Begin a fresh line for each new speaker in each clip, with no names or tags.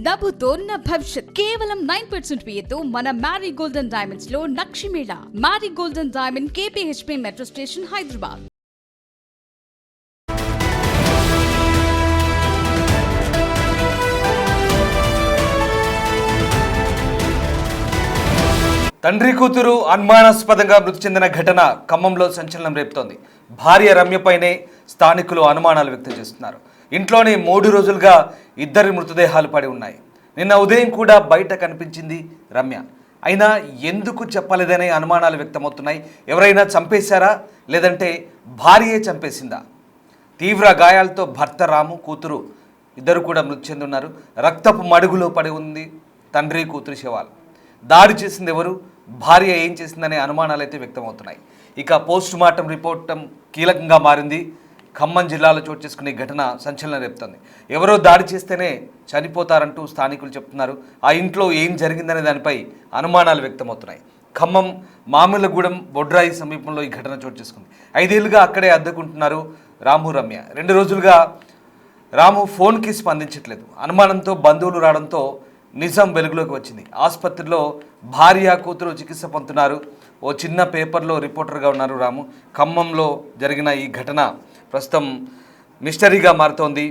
నభుతో నా భవిష్యత్ కేవలం 9% వ్యయంతో మన మ్యారీ గోల్డెన్ డైమండ్స్ లో నక్షిమేళ. Mary golden diamond KPHP metro station Hyderabad.
తండ్రి కూతురు అనుమానాస్పదంగా మృతి చెందిన ఘటన ఖమ్మంలో సంచలనం రేపుతోంది. భార్య రమ్యపైనే స్థానికులు అనుమానాలు వ్యక్తం చేస్తున్నారు. ఇంట్లోనే 3 రోజులుగా ఇద్దరి మృతదేహాలు పడి ఉన్నాయి. నిన్న ఉదయం కూడా బయట కనిపించింది రమ్య. అయినా ఎందుకు చెప్పలేదనే అనుమానాలు వ్యక్తమవుతున్నాయి. ఎవరైనా చంపేశారా, లేదంటే భార్యే చంపేసిందా? తీవ్ర గాయాలతో భర్త రాము, కూతురు ఇద్దరు కూడా మృతి చెందున్నారు. రక్తపు మడుగులో పడి ఉంది తండ్రి కూతురు శవాలు. దాడి చేసింది ఎవరు, భార్య ఏం చేసిందనే అనుమానాలు అయితే వ్యక్తమవుతున్నాయి. ఇక పోస్ట్ మార్టం రిపోర్ట్ కీలకంగా మారింది. ఖమ్మం జిల్లాలో చోటు చేసుకునే ఘటన సంచలనం రేపుతుంది. ఎవరో దాడి చేస్తేనే చనిపోతారంటూ స్థానికులు చెప్తున్నారు. ఆ ఇంట్లో ఏం జరిగిందనే దానిపై అనుమానాలు వ్యక్తమవుతున్నాయి. ఖమ్మం మామిళ్ళగూడెం బొడ్రాయి సమీపంలో ఈ ఘటన చోటు చేసుకుంది. 5 ఏళ్లుగా అక్కడే అద్దెకుంటున్నారు రాము, రమ్య. 2 రోజులుగా రాము ఫోన్కి స్పందించట్లేదు. అనుమానంతో బంధువులు రావడంతో నిజం వెలుగులోకి వచ్చింది. ఆసుపత్రిలో భార్య కూతురు చికిత్స పొందుతున్నారు. ఓ చిన్న పేపర్లో రిపోర్టర్గా ఉన్నారు రాము. ఖమ్మంలో జరిగిన ఈ ఘటన ప్రస్తుతం మిస్టరీగా మారుతోంది.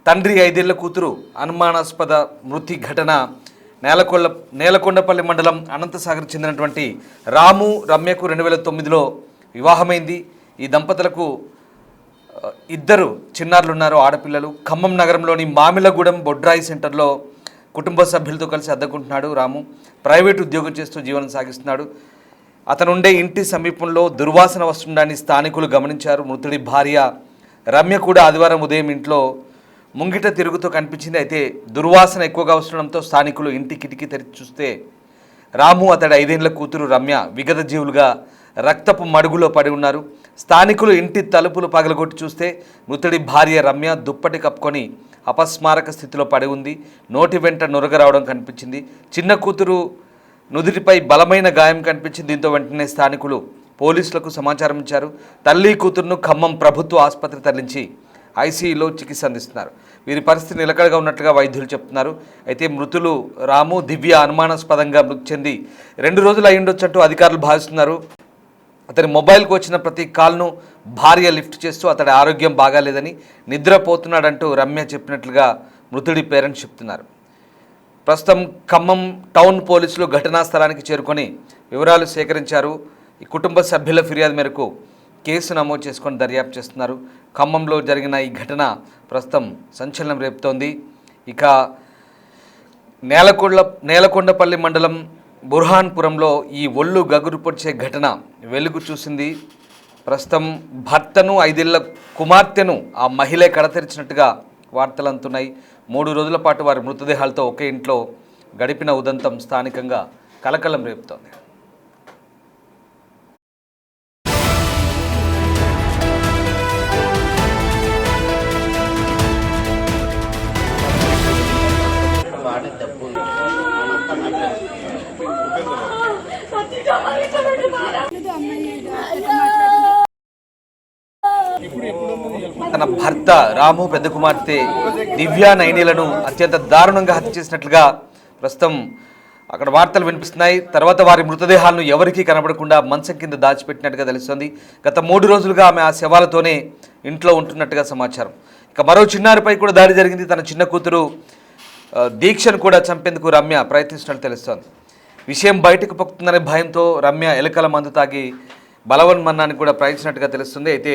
తండ్రి 5 ఏళ్ల కూతురు అనుమానాస్పద మృతి ఘటన నేలకొండపల్లి మండలం అనంతసాగర్ చెందినటువంటి రాము, రమ్యకు 2009లో వివాహమైంది. ఈ దంపతులకు 2 చిన్నారులు ఉన్నారు, ఆడపిల్లలు. ఖమ్మం నగరంలోని మామిళ్ళగూడెం బొడ్రాయి సెంటర్లో కుటుంబ సభ్యులతో కలిసి అద్దెకుంటున్నాడు రాము. ప్రైవేట్ ఉద్యోగం చేస్తూ జీవనం సాగిస్తున్నాడు. అతనుండే ఇంటి సమీపంలో దుర్వాసన వస్తుండని స్థానికులు గమనించారు. మృతుడి భార్య రమ్య కూడా ఆదివారం ఉదయం ఇంట్లో ముంగిట తిరుగుతూ కనిపించింది. అయితే దుర్వాసన ఎక్కువగా వస్తుండడంతో స్థానికులు ఇంటి కిటికీ తెరిచి చూస్తే రాము, అతడి 5 ఏళ్ల కూతురు రమ్య విగత జీవులుగా రక్తపు మడుగులో పడి ఉన్నారు. స్థానికులు ఇంటి తలుపులు పగలగొట్టి చూస్తే మృతుడి భార్య రమ్య దుప్పటి కప్పుకొని అపస్మారక స్థితిలో పడి ఉంది. నోటి వెంట నురగ రావడం కనిపించింది. చిన్న కూతురు నుదుటిపై బలమైన గాయం కనిపించింది. దీంతో వెంటనే స్థానికులు పోలీసులకు సమాచారం ఇచ్చారు. తల్లి కూతురును ఖమ్మం ప్రభుత్వ ఆసుపత్రి తరలించి ఐసీయూలో చికిత్స అందిస్తున్నారు. వీరి పరిస్థితి నిలకడగా ఉన్నట్లుగా వైద్యులు చెప్తున్నారు. అయితే మృతులు రాము, దివ్య అనుమానాస్పదంగా మృతి చెంది 2 రోజులు అయ్యుండొచ్చంటూ అధికారులు భావిస్తున్నారు. అతని మొబైల్కు వచ్చిన ప్రతి కాల్ను భార్య లిఫ్ట్ చేస్తూ అతడి ఆరోగ్యం బాగాలేదని, నిద్రపోతున్నాడంటూ రమ్య చెప్పినట్లుగా మృతుడి పేరెంట్స్ చెప్తున్నారు. ప్రస్తుతం ఖమ్మం టౌన్ పోలీసులు ఘటనా స్థలానికి చేరుకొని వివరాలు సేకరించారు. ఈ కుటుంబ సభ్యుల ఫిర్యాదు మేరకు కేసు నమోదు చేసుకొని దర్యాప్తు చేస్తున్నారు. ఖమ్మంలో జరిగిన ఈ ఘటన ప్రస్తుతం సంచలనం రేపుతోంది. ఇక నేలకొండపల్లి మండలం బుర్హాన్పురంలో ఈ ఒళ్ళు గగురు పొడిచే ఘటన వెలుగు చూసింది. ప్రస్తుతం భర్తను 5 ఏళ్ల కుమార్తెను ఆ మహిళే కడతెరిచినట్టుగా వార్తలు అందుతున్నాయి. 3 రోజుల పాటు వారి మృతదేహాలతో ఒకే ఇంట్లో గడిపిన ఉదంతం స్థానికంగా కలకలం రేపుతోంది. తన భర్త రాము పెద్ద కుమార్తె దివ్య 9 ఏళ్లను అత్యంత దారుణంగా హత్య చేసినట్లుగా ప్రస్తుతం అక్కడ వార్తలు వినిపిస్తున్నాయి. తర్వాత వారి మృతదేహాలను ఎవరికీ కనబడకుండా మంచం కింద దాచిపెట్టినట్టుగా తెలుస్తోంది. గత 3 రోజులుగా ఆమె ఆ శవాలతోనే ఇంట్లో ఉంటున్నట్టుగా సమాచారం. ఇక మరో చిన్నారిపై కూడా దాడి జరిగింది. తన చిన్న కూతురు దీక్షను కూడా చంపేందుకు రమ్య ప్రయత్నిస్తున్నట్టు తెలుస్తోంది. విషయం బయటకు పొక్కుతుందనే భయంతో రమ్య ఎలకల మందు తాగి బలవన్మన్నానికి కూడా ప్రయత్నించినట్టుగా తెలుస్తుంది. అయితే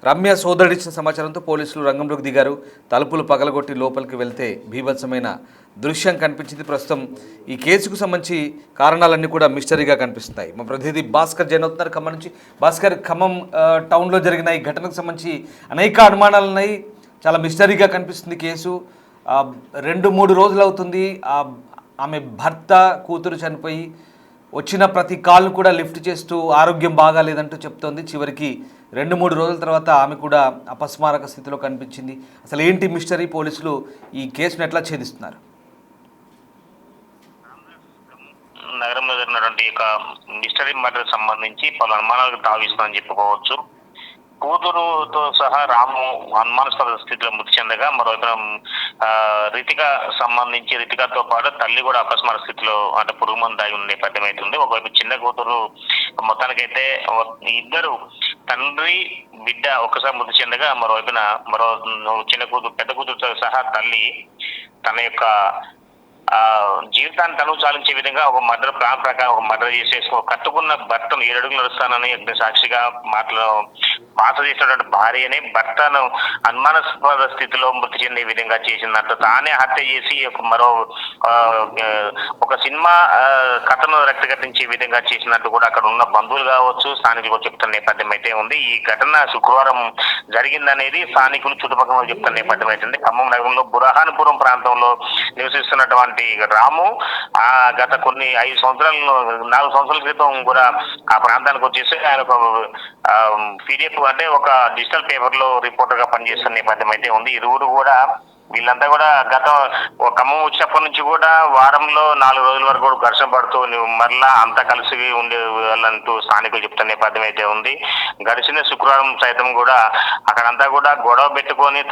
రమ్య సోదరుడిచ్చిన సమాచారంతో పోలీసులు రంగంలోకి దిగారు. తలుపులు పగలగొట్టి లోపలికి వెళ్తే బీభత్సమైన దృశ్యం కనిపించింది. ప్రస్తుతం ఈ కేసుకు సంబంధించి కారణాలన్నీ కూడా మిస్టరీగా కనిపిస్తున్నాయి. మా ప్రతినిధి భాస్కర్ జైన్ అవుతున్నారు ఖమ్మం నుంచి. భాస్కర్, ఖమ్మం టౌన్లో జరిగిన ఈ ఘటనకు సంబంధించి అనేక అనుమానాలు ఉన్నాయి. చాలా మిస్టరీగా కనిపిస్తుంది కేసు. 2-3 రోజులు అవుతుంది. ఆమె భర్త కూతురు చనిపోయి వచ్చిన ప్రతి కాల్ను కూడా లిఫ్ట్ చేస్తూ ఆరోగ్యం బాగాలేదంటూ చెప్తోంది. చివరికి 2-3 రోజుల తర్వాత ఆమె కూడా అపస్మారక స్థితిలో కనిపించింది. అసలు ఏంటి మిస్టరీ? పోలీసులు ఈ కేసును ఎట్లా ఛేదిస్తున్నారు?
నగరంలో జరిగినటువంటి మిస్టరీ మర్డర్ సంబంధించి పలు అనుమానాలకు తావిస్తుందని చెప్పుకోవచ్చు. కూతురుతో సహా రాము అనుమానాస్పద స్థితిలో మృతి చెందగా, మరోవైపున రితిక సంబంధించి రితికతో పాటు తల్లి కూడా అపస్మార స్థితిలో అంటే పురుగు మందు దాగి ఉన్న నేపథ్యం అయితే ఉంది. ఒకవైపు చిన్న కూతురు మొత్తానికైతే ఇద్దరు తండ్రి బిడ్డ ఒక్కసారి మృతి చెందగా, మరోవైపున చిన్న కూతురు పెద్ద కూతురుతో సహా తల్లి తన యొక్క జీవితాన్ని తను చాలించే విధంగా ఒక మర్డర్ ప్లాన్ ప్రకారం ఒక మర్డర్ చేసేసి కట్టుకున్న భర్తను 7 అడుగులు నడుస్తానని సాక్షిగా మాట చేసినటువంటి భార్యని భర్తను అనుమానాస్పద స్థితిలో మృతి చెందే విధంగా చేసిందంట. తానే హత్య చేసి ఒక సినిమా కథను రక్తగట్టించే విధంగా చేసినట్టు కూడా అక్కడ ఉన్న బంధువులు కావచ్చు, స్థానికులు చెప్తున్న నేపథ్యం అయితే ఉంది. ఈ ఘటన శుక్రవారం జరిగిందనేది స్థానికులు చుట్టుపక్కల చెప్తున్న నేపథ్యం అయితే ఉంది. ఖమ్మం నగరంలో బురహాన్పురం ప్రాంతంలో నివసిస్తున్నటువంటి రాము గత కొన్ని 4 సంవత్సరాల క్రితం కూడా ఆ ప్రాంతానికి వచ్చేసి ఆయన ఒక PDF అంటే ఒక డిజిటల్ పేపర్ లో రిపోర్టర్ గా పనిచేస్తున్న నేపథ్యం అయితే ఉంది. ఇరువురు కూడా వీళ్ళంతా కూడా ఖమ్మం వచ్చినప్పటి నుంచి కూడా వారంలో 4 రోజుల వరకు కూడా ఘర్షణ పడుతూ మరలా అంతా కలిసి ఉండే వాళ్ళంటూ స్థానికులు చెప్తున్న నేపథ్యం అయితే ఉంది. గడిచిన శుక్రవారం సైతం కూడా అక్కడంతా కూడా గొడవ పెట్టుకొని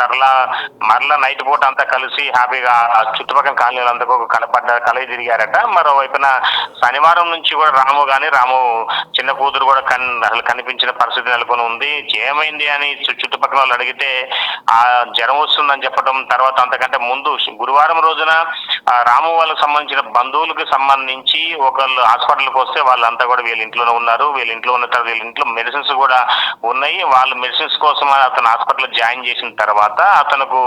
మరలా నైట్ పూట అంతా కలిసి హ్యాపీగా చుట్టుపక్కల కాలనీలంతా కలయి తిరిగారట. మరోవైపున శనివారం నుంచి కూడా రాము చిన్న కూతురు కూడా అసలు కనిపించిన పరిస్థితి నెలకొని ఉంది. ఏమైంది అని చుట్టుపక్కల వాళ్ళు అడిగితే జ్వరం వస్తుందని చెప్పడం, తర్వాత అంతకంటే ముందు గురువారం రోజున రాము వాళ్ళకి సంబంధించిన బంధువులకు సంబంధించి ఒకళ్ళు హాస్పిటల్కి వస్తే వాళ్ళంతా కూడా వీళ్ళ ఇంట్లోనే ఉన్నారు. వీళ్ళ ఇంట్లో ఉన్న తర్వాత వీళ్ళ ఇంట్లో మెడిసిన్స్ కూడా ఉన్నాయి. వాళ్ళు మెడిసిన్స్ కోసం అతను హాస్పిటల్ జాయిన్ చేసిన తర్వాత అతనుకు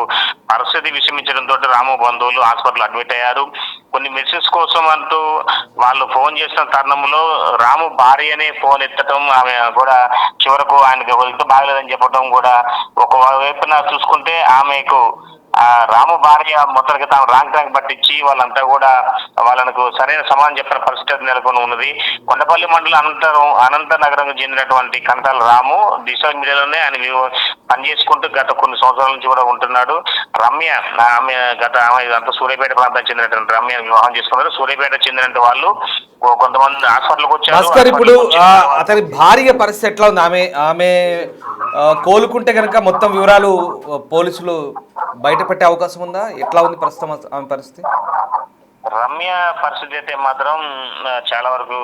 పరిస్థితి విషమించడంతో రాము బంధువులు హాస్పిటల్ అడ్మిట్ అయ్యారు. కొన్ని మెడిసిన్స్ కోసం అంటూ వాళ్ళు ఫోన్ చేసిన తరుణంలో రాము భార్యనే ఫోన్ ఎత్తడం, ఆమె కూడా చివరకు ఆయనకు వెళ్తూ బాగలేదని చెప్పడం కూడా ఒకవైపున చూసుకుంటే ఆమెకు రాము భార్య మొత్తానికి తాను రాంగ్ ట్రాక్ పట్టించి వాళ్ళంతా కూడా వాళ్ళకు సరైన సమాధానం చెప్పిన పరిస్థితి నెలకొని ఉన్నది. కొండపల్లి మండలం అనంత నగరంకు చెందినటువంటి కనకాల రాము డిజిటల్ మీడియాలోనే ఆయన పనిచేసుకుంటూ గత కొన్ని సంవత్సరాల నుంచి కూడా ఉంటున్నాడు. రమ్య ఆమె అంతా సూర్యాపేట ప్రాంతానికి చెందినటువంటి రమ్య వివాహం చేసుకున్నారు. సూర్యాపేట చెందినటువంటి వాళ్ళు కొంతమంది హాస్పిటల్కి వచ్చారు.
ఇప్పుడు అతని భార్య పరిస్థితి ఎట్లా ఉంది? ఆమె కోలుకుంటే కనుక మొత్తం వివరాలు పోలీసులు బయట పెట్టే అవకాశం ఉందా? ఎట్లా ఉంది ప్రస్తుతం ఆమె పరిస్థితి?
రమ్య పరిస్థితి అయితే మాత్రం చాలా వరకు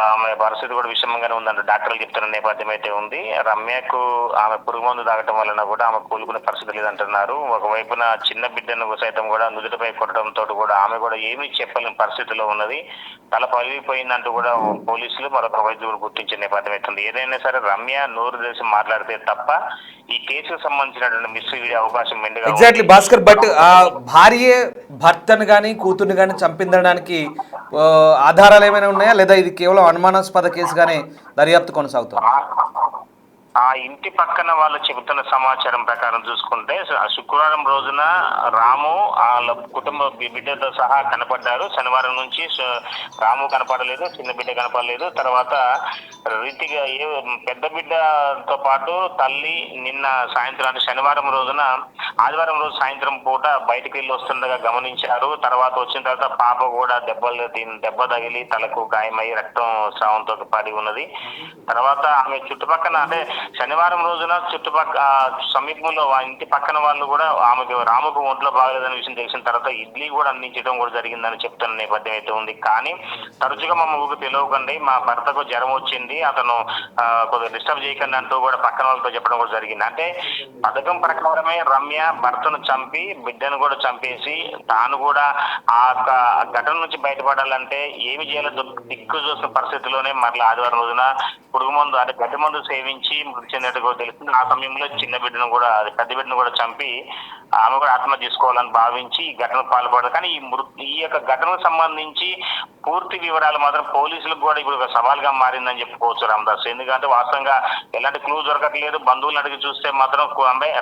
ఆమె పరిస్థితి కూడా విషమంగానే ఉందంటే డాక్టర్లు చెప్తున్న నేపథ్యం అయితే ఉంది. రమ్యకు ఆమె పురుగు మందు తాగటం వలన కూడా ఆమె కోలుకునే పరిస్థితి లేదంటున్నారు. ఒకవైపున చిన్న బిడ్డను సైతం కూడా నుదుటిపై కొట్టడంతో కూడా ఆమె కూడా ఏమీ చెప్పలేని పరిస్థితిలో ఉన్నది. తల పగిలిపోయిందంటూ కూడా పోలీసులు మరొక వైద్యులు గుర్తించే నేపథ్యం అవుతుంది. ఏదైనా సరే రమ్య నోరు తెలిసి మాట్లాడితే తప్ప ఈ కేసుకు సంబంధించినటువంటి మిస్ వీడే అవకాశం మెండుగా.
ఎగ్జాక్ట్లీ భాస్కర్, బట్ ఆ భార్య భర్తను కానీ కూతుర్ని కానీ చంపిందడానికి ఆధారాలు ఏమైనా ఉన్నాయా, లేదా ఇది కేవలం అనుమానాస్పద కేసుగానే దర్యాప్తు కొనసాగుతుంది?
ఆ ఇంటి పక్కన వాళ్ళు చెబుతున్న సమాచారం ప్రకారం చూసుకుంటే శుక్రవారం రోజున రాము వాళ్ళ కుటుంబ బిడ్డతో సహా కనపడ్డారు. శనివారం నుంచి రాము కనపడలేదు, చిన్న బిడ్డ కనపడలేదు. తర్వాత రీతిగా పెద్ద బిడ్డతో పాటు తల్లి నిన్న సాయంత్రం అంటే శనివారం రోజున ఆదివారం రోజు సాయంత్రం పూట బయటకు వెళ్ళి వస్తుండగా గమనించారు. తర్వాత వచ్చిన తర్వాత పాప కూడా దెబ్బ తగిలి తలకు గాయమయ్యి రక్తం స్రావంతో పడి ఉన్నది. తర్వాత ఆమె చుట్టుపక్కల అంటే శనివారం రోజున సమీపంలో ఇంటి పక్కన వాళ్ళు కూడా రాముకు ఒంట్లో బాగలేదనే విషయం తెలిసిన తర్వాత ఇడ్లీ కూడా అందించడం కూడా జరిగిందని చెప్తున్న నేపథ్యం అయితే ఉంది. కానీ తరచుగా మా ఊరికి తెలియకండి, మా భర్తకు జ్వరం వచ్చింది, అతను కొద్దిగా డిస్టర్బ్ చేయకండి అంటూ కూడా పక్కన వాళ్ళతో చెప్పడం కూడా జరిగింది. అంటే పథకం ప్రకారమే రమ్య భర్తను చంపి బిడ్డను కూడా చంపేసి తాను కూడా ఆ ఘటన నుంచి బయటపడాలంటే ఏమి చేయాలో దిక్కు చూసిన పరిస్థితిలోనే మరలా ఆదివారం రోజున పురుగు మందు అంటే గడ్డి మందు సేవించి మృతి చెందినట్టు కూడా తెలిసింది. ఆ సమయంలో చిన్న బిడ్డను కూడా పెద్ద బిడ్డను కూడా చంపి ఆమె కూడా ఆత్మహత్య చేసుకోవాలని భావించి ఈ ఘటనకు పాల్పడ్డారు. కానీ ఈ యొక్క ఘటనకు సంబంధించి పూర్తి వివరాలు మాత్రం పోలీసులకు కూడా ఇప్పుడు ఒక సవాల్గా మారిందని చెప్పుకోవచ్చు రామదాస్. ఎందుకంటే వాస్తవంగా ఎలాంటి క్లూ దొరకట్లేదు. బంధువులను అడిగి చూస్తే మాత్రం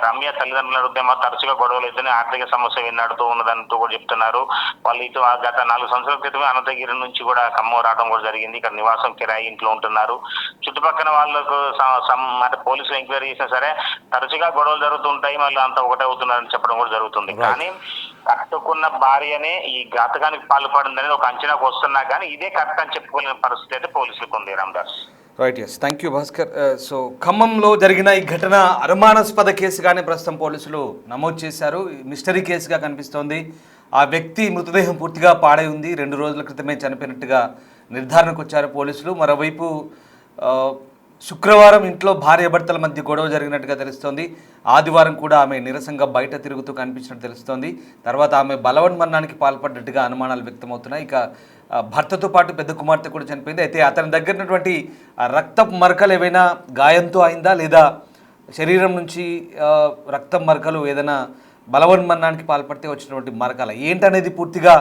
రమ్య తల్లిదండ్రులు అడిగితే మాత్రం తరచుగా గొడవలు అయితేనే ఆర్థిక సమస్య వెన్నాడుతూ ఉన్నదంటూ కూడా చెప్తున్నారు. వాళ్ళు ఇటు గత 4 సంవత్సరాల క్రితమే అనంతగిరి నుంచి కూడా ఖమ్మం రావడం కూడా జరిగింది. ఇక్కడ నివాసం కిరాయి ఇంట్లో ఉంటున్నారు. చుట్టుపక్కల వాళ్ళకు అంటే పోలీసులు ఎంక్వైరీ చేసినా సరే తరచుగా గొడవలు జరుగుతుంటాయి, మళ్ళీ అంతా ఒకటే అవుతున్నారని చెప్పడం కూడా జరుగుతుంది. కానీ కట్టుకున్న భార్యనే ఈ ఘాతకానికి పాల్పడిందని ఒక అంచనాకు వస్తున్నా కానీ ఇదే కరెక్ట్ అని చెప్పుకోలేని పరిస్థితి అయితే పోలీసులకు ఉంది Ramdas.
Right, yes, thank you Bhaskar. So ఖమ్మంలో జరిగిన ఈ ఘటన అనుమానాస్పద కేసుగానే ప్రస్తుతం పోలీసులు నమోదు చేశారు. మిస్టరీ కేసుగా కనిపిస్తోంది. ఆ వ్యక్తి మృతదేహం పూర్తిగా పాడై ఉంది. 2 రోజుల క్రితమే చనిపోయినట్టుగా నిర్ధారణకు వచ్చారు పోలీసులు. మరోవైపు శుక్రవారం ఇంట్లో భార్యాభర్తల మధ్య గొడవ జరిగినట్టుగా తెలుస్తోంది. ఆదివారం కూడా ఆమె నీరసంగా బయట తిరుగుతూ కనిపించినట్టు తెలుస్తోంది. తర్వాత ఆమె బలవన్మరణానికి పాల్పడ్డట్టుగా అనుమానాలు వ్యక్తమవుతున్నాయి. ఇక భర్తతో పాటు పెద్ద కుమార్తె కూడా చనిపోయింది. అయితే అతని దగ్గర ఉన్నటువంటి రక్తపు మరకలు ఏవైనా గాయంతో అయిందా లేదా శరీరం నుంచి రక్తం మరకలు ఏదైనా బలవన్మరణానికి పాల్పడితే వచ్చినటువంటి మరకల ఏంటనేది పూర్తిగా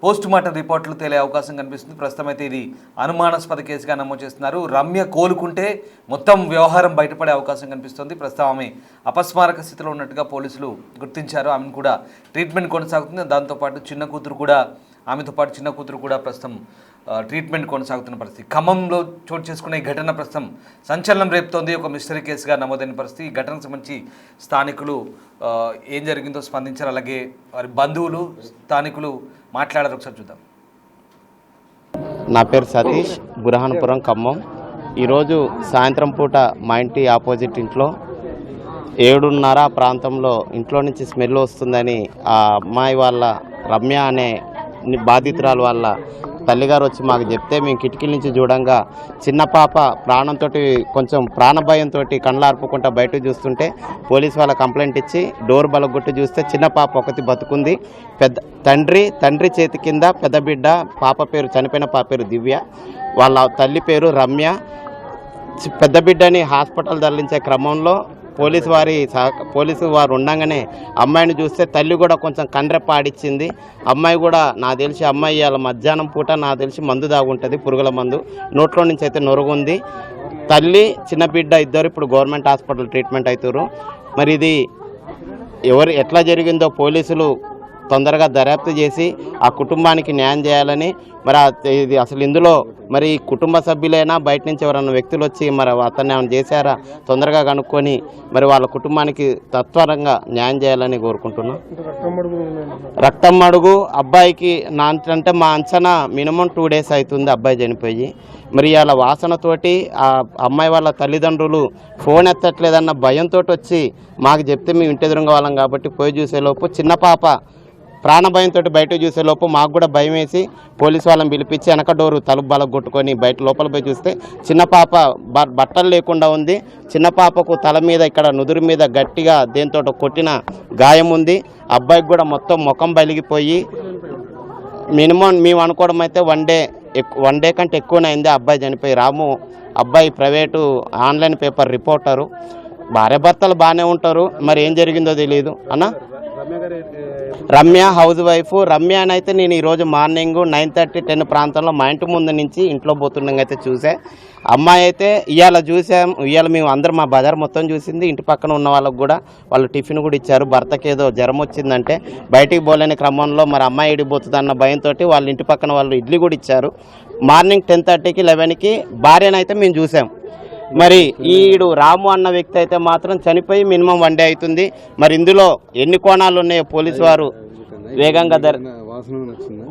పోస్ట్ మార్టం రిపోర్ట్లు తేలే అవకాశం కనిపిస్తుంది. ప్రస్తుతం అయితే ఇది అనుమానాస్పద కేసుగా నమోదు చేస్తున్నారు. రమ్య కోలుకుంటే మొత్తం వ్యవహారం బయటపడే అవకాశం కనిపిస్తుంది. ప్రస్తుతం ఆమె అపస్మారక స్థితిలో ఉన్నట్టుగా పోలీసులు గుర్తించారు. ఆమెను కూడా ట్రీట్మెంట్ కొనసాగుతుంది. దాంతోపాటు ఆమెతో పాటు చిన్న కూతురు కూడా ప్రస్తుతం ట్రీట్మెంట్ కొనసాగుతున్న పరిస్థితి. ఖమ్మంలో చోటు చేసుకున్న ఈ ఘటన ప్రస్తుతం సంచలనం రేపుతోంది. ఒక మిస్టరీ కేసుగా నమోదైన పరిస్థితి. ఈ ఘటనకు సంబంధించి స్థానికులు ఏం జరిగిందో స్పందించారు. అలాగే వారి బంధువులు స్థానికులు మాట్లాడారు. ఒకసారి చూద్దాం.
నా పేరు సతీష్, బురహాన్పురం, ఖమ్మం. ఈరోజు సాయంత్రం పూట మా ఇంటి ఆపోజిట్ ఇంట్లో 7:30 ప్రాంతంలో ఇంట్లో నుంచి స్మెల్ వస్తుందని ఆ అమ్మాయి వాళ్ళ రమ్య అనే బాధితురాలు వాళ్ళ తల్లిగారు వచ్చి మాకు చెప్తే మేము కిటికీల నుంచి చూడంగా చిన్న పాప ప్రాణంతో కొంచెం ప్రాణభయంతో కళ్ళార్పుకుంటా బయట చూస్తుంటే పోలీసు వాళ్ళ కంప్లైంట్ ఇచ్చి డోర్ బలగొట్టి చూస్తే చిన్న పాప ఒకటి బతుకుంది. తండ్రి చేతి కింద పెద్ద బిడ్డ, చనిపోయిన పాప పేరు దివ్య, వాళ్ళ తల్లి పేరు రమ్య. పెద్ద బిడ్డని హాస్పిటల్ తరలించే క్రమంలో పోలీసు వారు ఉండగానే అమ్మాయిని చూస్తే తల్లి కూడా కొంచెం కండ్రెప్ప ఆడిచ్చింది. అమ్మాయి కూడా నాకు తెలిసి అమ్మాయి అలా మధ్యాహ్నం పూట నాకు తెలిసి మందు దాగుంటుంది, పురుగుల మందు. నోట్లో నుంచి అయితే నొరుగుంది. తల్లి చిన్న బిడ్డ ఇద్దరు ఇప్పుడు గవర్నమెంట్ హాస్పిటల్ ట్రీట్మెంట్ అవుతారు. మరి ఇది ఎట్లా జరిగిందో పోలీసులు తొందరగా దర్యాప్తు చేసి ఆ కుటుంబానికి న్యాయం చేయాలని, మరి ఇది అసలు ఇందులో మరి కుటుంబ సభ్యులైనా బయట నుంచి ఎవరైనా వ్యక్తులు వచ్చి మరి అతన్ని ఏమైనా చేశారా తొందరగా కనుక్కొని మరి వాళ్ళ కుటుంబానికి తత్వరంగా న్యాయం చేయాలని కోరుకుంటున్నాం. రక్తం అడుగు అబ్బాయికి అంటే మా అంచనా మినిమం 2 days అవుతుంది అబ్బాయి చనిపోయి. మరి వాళ్ళ వాసనతోటి ఆ అమ్మాయి వాళ్ళ తల్లిదండ్రులు ఫోన్ ఎత్తట్లేదన్న భయంతో వచ్చి మాకు చెప్తే మేము ఇంటి ఎదురుగా వాళ్ళం కాబట్టి పోయి చూసేలోపు చిన్న పాప ప్రాణభయంతో బయట చూసేలోపు మాకు కూడా భయం వేసి పోలీసు వాళ్ళని పిలిపించి వెనక డోరు తలుపు బలకు కొట్టుకొని లోపల పోయి చూస్తే చిన్న పాప బట్టలు లేకుండా ఉంది. చిన్న పాపకు తల మీద ఇక్కడ నుదురు మీద గట్టిగా దేంతో కొట్టిన గాయం ఉంది. అబ్బాయికి కూడా మొత్తం ముఖం బలిగిపోయి మినిమం మేము అనుకోవడం అయితే 1 day కంటే ఎక్కువనే అయింది అబ్బాయి చనిపోయి. రాము అబ్బాయి ప్రైవేటు ఆన్లైన్ పేపర్ రిపోర్టరు. భార్యాభర్తలు బాగానే ఉంటారు, మరి ఏం జరిగిందో తెలియదు అన్న. Ramya house wife. రమ్య అని అయితే నేను ఈరోజు మార్నింగ్ 9:30, 10 ప్రాంతంలో మా ఇంటి ముందు నుంచి ఇంట్లో పోతుండగా అయితే చూసా. అమ్మాయి అయితే ఇవాళ మేము అందరం మా బజార్ మొత్తం చూసింది. ఇంటి పక్కన ఉన్న వాళ్ళకు కూడా వాళ్ళు టిఫిన్ కూడా ఇచ్చారు. భర్తకి ఏదో జ్వరం వచ్చిందంటే బయటికి పోలేని క్రమంలో మరి అమ్మాయి ఇడిపోతుంది అన్న భయంతో వాళ్ళ ఇంటి పక్కన వాళ్ళు ఇడ్లీ కూడా ఇచ్చారు. మార్నింగ్ 10:30కి 11కి భార్యనైతే మేము చూసాం. మరి ఈడు రాము అన్న వ్యక్తి అయితే మాత్రం చనిపోయి మినిమం 1 day అవుతుంది. మరి ఇందులో ఎన్ని కోణాలు ఉన్నాయో పోలీసు వారు వేగంగా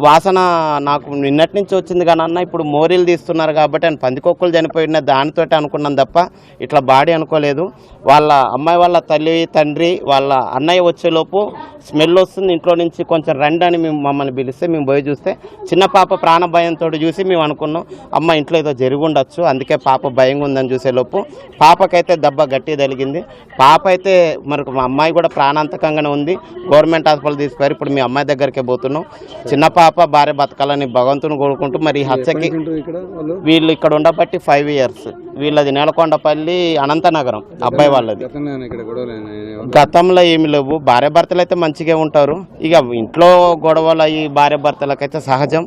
వాసన నాకు నిన్నటి నుంచి వచ్చింది కానీ అన్న ఇప్పుడు మోరీలు తీస్తున్నారు కాబట్టి ఆయన పందికొక్కులు చనిపోయిన దానితో అనుకున్నాం తప్ప ఇట్లా బాడీ అనుకోలేదు. వాళ్ళ అమ్మాయి వాళ్ళ తల్లి తండ్రి వాళ్ళ అన్నయ్య వచ్చేలోపు స్మెల్ వస్తుంది ఇంట్లో నుంచి, కొంచెం రండి అని మమ్మల్ని పిలిస్తే మేము పోయి చూస్తే చిన్న పాప ప్రాణ భయంతో చూసి మేము అనుకున్నాం అమ్మ ఇంట్లో ఏదో జరిగి ఉండొచ్చు, అందుకే పాప భయంగా ఉందని చూసేలోపు పాపకైతే దెబ్బ గట్టి తగిలింది. పాప అయితే మరి మా అమ్మాయి కూడా ప్రాణాంతకంగానే ఉంది. గవర్నమెంట్ హాస్పిటల్ తీసుకుపోయారు. ఇప్పుడు మీ అమ్మాయి దగ్గరికే పోతున్నాం. చిన్న పాప భార్య బతకాలని భగవంతుని కోరుకుంటూ మరి హత్యకి వీళ్ళు ఇక్కడ ఉండబట్టి 5 years. వీళ్ళది నేలకొండపల్లి అనంతనగరం అబ్బాయి వాళ్ళది. గతంలో ఏమి లేవు. భార్య భర్తలు అయితే మంచిగా ఉంటారు. ఇక ఇంట్లో గొడవలు అయ్యి భార్య భర్తలకైతే సహజం.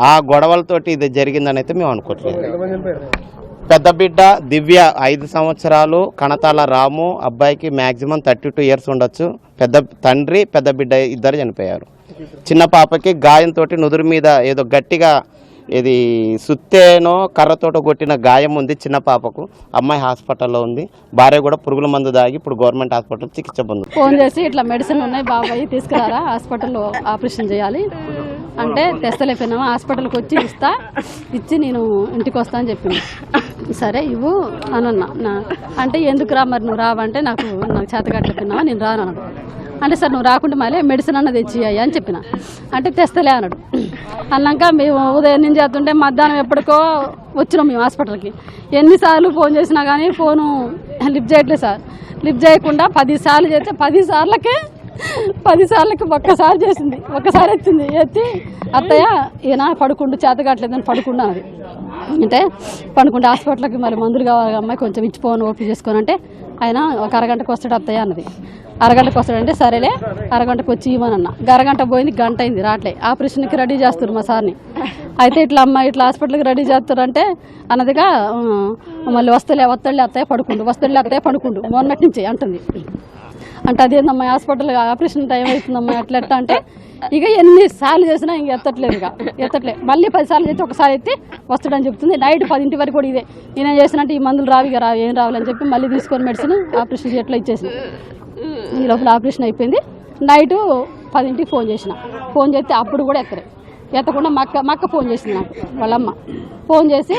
ఆ గొడవలతోటి ఇది జరిగిందని అయితే మేము అనుకోవట్లేదు. పెద్ద బిడ్డ దివ్య 5 సంవత్సరాలు, కణతాల రాము అబ్బాయికి మ్యాక్సిమం 32 years ఉండొచ్చు. తండ్రి పెద్ద బిడ్డ ఇద్దరు చనిపోయారు. చిన్న పాపకి గాయంతో నుదురు మీద ఏదో గట్టిగా ఇది సుత్తేనో కర్రతోట కొట్టిన గాయం ఉంది చిన్న పాపకు. అమ్మాయి హాస్పిటల్లో ఉంది. భార్య కూడా పురుగుల మందు దాగి ఇప్పుడు గవర్నమెంట్ హాస్పిటల్ చికిత్స పొందుతుంది.
ఫోన్ చేసి ఇట్లా మెడిసిన్ ఉన్నాయి బాబాయ్ తీసుకురారా హాస్పిటల్లో ఆపరేషన్ చేయాలి అంటే తెస్తలేకపోయినామా. హాస్పిటల్కి వచ్చి ఇచ్చి నేను ఇంటికి వస్తా అని చెప్పింది. సరే ఇవ్వు అని అన్నా అంటే ఎందుకు రా మరి నువ్వు రావంటే నాకు చేతగట్లుకున్నావా నేను రాను అన్నాడు. అంటే సార్ నువ్వు రాకుండా మళ్ళీ మెడిసిన్ అన్న తెచ్చియ్యి అని చెప్పిన. అంటే తెస్తలే అన్నాడు. అన్నాక మేము ఉదయం నుంచి చేస్తుంటే మధ్యాహ్నం ఎప్పటికో వచ్చినాం మేము హాస్పిటల్కి. ఎన్నిసార్లు ఫోన్ చేసినా కానీ ఫోను లిఫ్ట్ చేయట్లేదు సార్. లిఫ్ట్ చేయకుండా 10 సార్లు చేస్తే 10 సార్లకి ఒక్కసారి చేసింది, ఒక్కసారి ఎత్తింది. ఎత్తి అత్తయ్య ఈయన పడుకుంటూ చేతగట్లేదని పడుకుండా అన్నది. అంటే పడుకుంటే హాస్పిటల్కి మరి మందులు కావాలి అమ్మాయి కొంచెం ఇచ్చిపోను ఓపీ చేసుకొని అంటే ఆయన ఒక అరగంటకు వస్తాడు అత్తయ్య అన్నది. అరగంటకు వస్తాడంటే సరేలే అరగంటకు వచ్చి ఇవ్వని అన్న. అరగంట పోయింది, గంట అయింది రావట్లే. ఆపరేషన్కి రెడీ చేస్తారు మా సార్ని. అయితే ఇట్లా అమ్మాయి ఇట్లా హాస్పిటల్కి రెడీ చేస్తారు అంటే అన్నదిగా మళ్ళీ వస్తలే అత్తయ్య పడుకుండు, వస్తలే అత్తయ్య పడుకుండు మొన్నటి నుంచి అంటుంది. అంటే అదేందమ్మా హాస్పిటల్ ఆపరేషన్ టైం అవుతుందమ్మా అట్లా ఎట్లా అంటే ఇక ఎన్నిసార్లు చేసినా ఇంక ఎత్తట్లే. మళ్ళీ 10 సార్లు చేస్తే ఒకసారి ఎత్తి వస్తాడని చెప్తుంది. నైట్ 10 వరకు కూడా ఇదే నేనేం చేసినంటే ఈ మందులు ఏం రావాలని చెప్పి మళ్ళీ తీసుకొని మెడిసిన్ ఆపరేషన్ ఎట్లా ఇచ్చేసిన. ఈ లోపల ఆపరేషన్ అయిపోయింది. నైటు 10కి ఫోన్ చేస్తే అప్పుడు కూడా ఎత్తకుండా మక్క ఫోన్ చేసింది నాకు వాళ్ళమ్మ. ఫోన్ చేసి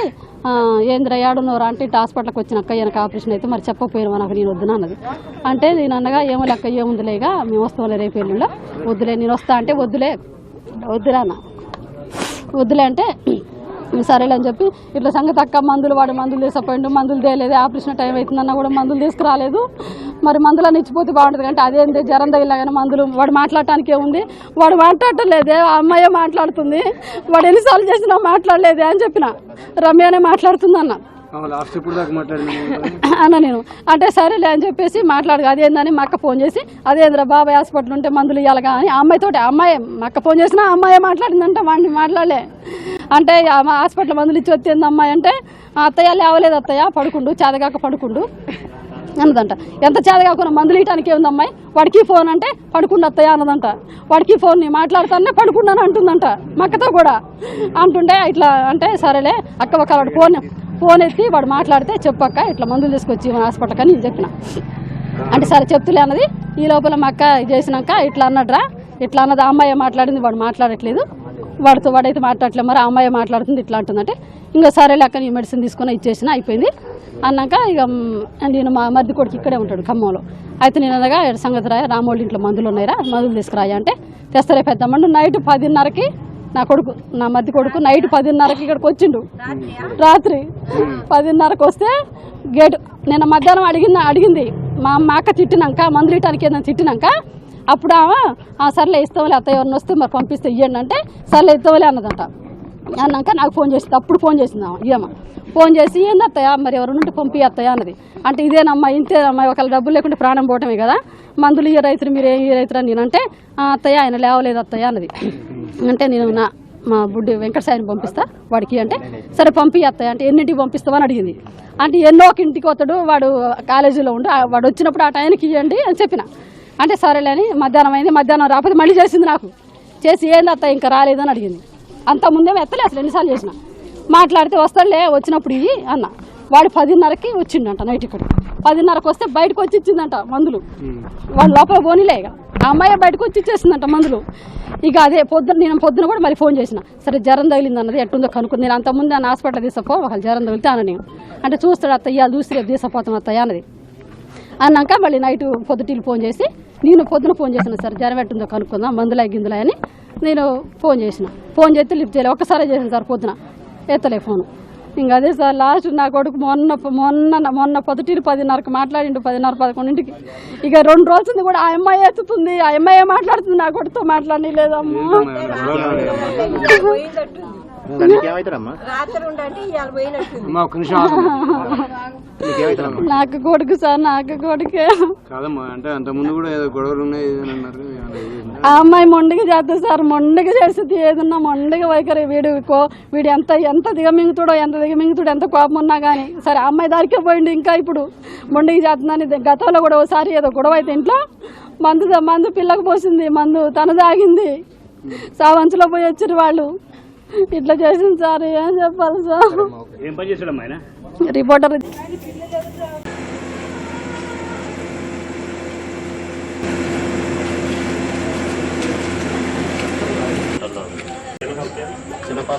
ఏంద్ర ఏడున్నోరా అంటే ఇటు హాస్పిటల్కి వచ్చినాక ఈయనకు ఆపరేషన్ అయితే మరి చెప్పకపోయినా నాకు నేను వద్దునా అన్నది. అంటే నేను అన్నగా ఏమో లెక్క ఏముందిలేగా మేము వస్తాంలే రేపు ఎల్లుండిలో వద్దులే నేను వస్తా అంటే వద్దులే అన్న. వద్దులే అంటే సరేలే అని చెప్పి ఇట్లా సంగతి అక్క మందులు తీసుకుపోయిండు, మందులు తేలేదు, ఆపరేషన్ టైం అవుతుందన్నా కూడా మందులు తీసుకురాలేదు. మరి మందులన్నీ ఇచ్చిపోతే బాగుంటుంది అంటే అదేంటి జ్వరం తగిలాగానే మందులు వాడు మాట్లాడటానికి ఏముంది, వాడు మాట్లాడటం లేదే, ఆ అమ్మాయే మాట్లాడుతుంది, వాడు ఎన్నిసార్లు చేసినా మాట్లాడలేదే అని చెప్పిన. రమ్యనే మాట్లాడుతుంది అన్న నేను. అంటే సరేలే అని చెప్పేసి మాట్లాడు అదేందని మా అక్క ఫోన్ చేసి అదేంద్ర బాబాయ్ హాస్పిటల్ ఉంటే మందులు ఇవ్వాలిగా అని అమ్మాయి మా అక్క ఫోన్ చేసినా అమ్మాయే మాట్లాడిందంట, వాడిని మాట్లాడలే. అంటే హాస్పిటల్ మందులు ఇచ్చి వచ్చింది అమ్మాయి అంటే అత్తయ్య లేవలేదు అత్తయ్య పడుకుండు చేతగాక పడుకుండు అన్నదంట. ఎంత చేతగాకుండా మందులు ఇవ్వడానికి ఏముంది అమ్మాయి, వాడికి ఫోన్ అంటే పడుకుండు అత్తయ్య అన్నదంట. వాడికి ఫోన్ నీ మాట్లాడుతానే పడుకున్నాను అంటుందంట మా అక్కతో కూడా. అంటుంటే ఇట్లా అంటే సరేలే అక్క ఒకవాడు ఫోన్ ఎత్తి వాడు మాట్లాడితే చెప్పక్క ఇట్లా మందులు తీసుకొచ్చి మన హాస్పిటల్కి అని నేను చెప్పిన. అంటే సరే చెప్తులే అన్నది. ఈ లోపల మా అక్క చేసినాక ఇట్లా అన్నట్రా ఇట్లా అన్నది, ఆ అమ్మాయి మాట్లాడింది వాడు మాట్లాడట్లేదు, వాడైతే మాట్లాడట్లేదు, మరి ఆ అమ్మాయి మాట్లాడుతుంది ఇట్లా అంటుందంటే ఇంకా సరేలే అక్క నీ మెడిసిన్ తీసుకొని ఇచ్చేసిన అయిపోయింది అన్నాక ఇక నేను మా మరిది కొడుకు ఇక్కడే ఉంటాడు ఖమ్మంలో. అయితే నేను అనగా సంగతి రాయ రామోళ్ళ ఇంట్లో మందులు ఉన్నాయిరా మందులు తీసుకురాయా అంటే తెస్తారే పెద్దమ్మండు. నైట్ 10:30కి నా మధ్య కొడుకు నైట్ 10:30కి ఇక్కడికి వచ్చిండు. రాత్రి 10:30కి వస్తే గేటు నేను మధ్యాహ్నం అడిగింది మా అక్క తిట్టినాక మందులు ఇవ్వడానికి ఏదైనా తిట్టినాక అప్పుడు సర్లే ఇస్తాంలే అత్తయ్య ఎవరిని వస్తే మరి పంపిస్తే ఇవ్వండి అంటే సర్లే ఇస్తాంలే అన్నదంట. అన్నాక నాకు ఫోన్ చేసింది, అప్పుడు ఫోన్ చేసింది ఇయ్యమ్మ. ఫోన్ చేసి ఏంది అత్తయ్య మరి ఎవరి నుండి పంపి అత్తయ్య అన్నది. అంటే ఇదేనమ్మా ఇంతేనమ్మా ఒకళ్ళ డబ్బులు లేకుంటే ప్రాణం పోవటమే కదా, మందులు ఇయ్య రైతులు మీరు ఏం రైతులు అని నేనంటే అత్తయ్య ఆయన లేవలేదు అత్తయ్య అన్నది. అంటే నేను మా బుడ్డి వెంకటసాయిని పంపిస్తా వాడికి అంటే సరే పంపి అత్తయ్య అంటే ఎన్నింటికి పంపిస్తావని అడిగింది. అంటే ఎన్నో ఒక ఇంటికి వస్తాడు వాడు కాలేజీలో ఉండు, వాడు వచ్చినప్పుడు ఆ టైంకి ఇవ్వండి అని చెప్పిన. అంటే సరేలే అని మధ్యాహ్నం అయింది. మధ్యాహ్నం రాకపోతే మళ్ళీ చేసింది నాకు చేసి ఏంది అత్తయ్య ఇంకా రాలేదని అడిగింది. అంత ముందేమో ఎత్తలే అసలు ఎన్నిసార్లు చేసిన. మాట్లాడితే వస్తాడులే వచ్చినప్పుడు ఇవి అన్న. వాడు 10:30కి వచ్చిండంట నైట్. ఇక్కడ 10:30కి వస్తే బయటకు వచ్చి ఇచ్చిందంట మందులు. వాడు లోపల పోనీలే ఇక ఆ అమ్మాయి బయటకు వచ్చి ఇచ్చేసిందంట మందులు. ఇక అదే నేను పొద్దున కూడా మరి ఫోన్ చేసిన సరే జ్వరం తగిలింది అన్నది ఎట్టుందో కనుక్కుంది. నేను అంతకుముందు ఆయన హాస్పిటల్ తీసుకుపో వాళ్ళు జ్వరం తగిలితే అన్న నేను అంటే చూస్తాడు అత్తయ్య చూసి రేపు తీసుకుపోతాం అత్తయ్య అన్నది. అన్నాక మళ్ళీ నైట్ పొద్దుటీలు ఫోన్ చేసి నేను పొద్దున ఫోన్ చేసిన సార్ జ్వరం ఎట్టుందో కనుక్కుందాం మందులు గిందులు అని నేను ఫోన్ చేస్తే లిఫ్ట్ చేయలేదు. ఒక్కసారి చేసాను సార్ పొద్దున ఎత్తలే ఫోను. ఇంకా అదే సార్ లాస్ట్ నా కొడుకు మొన్న పొద్దుటీలు 10:30కి మాట్లాడిండు 10:30-11ంటికి. ఇక 2 రోజులు కూడా ఆ అమ్మాయి ఎత్తుతుంది, ఆ అమ్మాయి మాట్లాడుతుంది, నా కొడుకుతో మాట్లాడి లేదమ్మా. నాకు కొడుకు సార్ నాకు కొడుకే
కాదమ్మా. అంటే అంత ముందు కూడా ఏదో గొడవలు ఉన్నాయి
ఆ అమ్మాయి మొండిగా చేస్తుంది సార్, మొండిగా చేస్తుంది ఏదన్నా మొండిగా వైఖరి. వీడు ఎంత దిగమింగుతుడో ఎంత కోపం ఉన్నా కానీ సరే ఆ అమ్మాయి దారికే పోయిండు. ఇంకా ఇప్పుడు మొండిగా చేస్తుందని గతంలో కూడా ఒకసారి ఏదో గొడవ అయితే ఇంట్లో మందు పిల్లకు పోసింది, మందు తన తాగింది, సావంచులో పోయి వచ్చారు వాళ్ళు. ఇట్లా చేసింది సార్ ఏం చెప్పాలి సార్. రిపోర్టర్
చిన్న పాప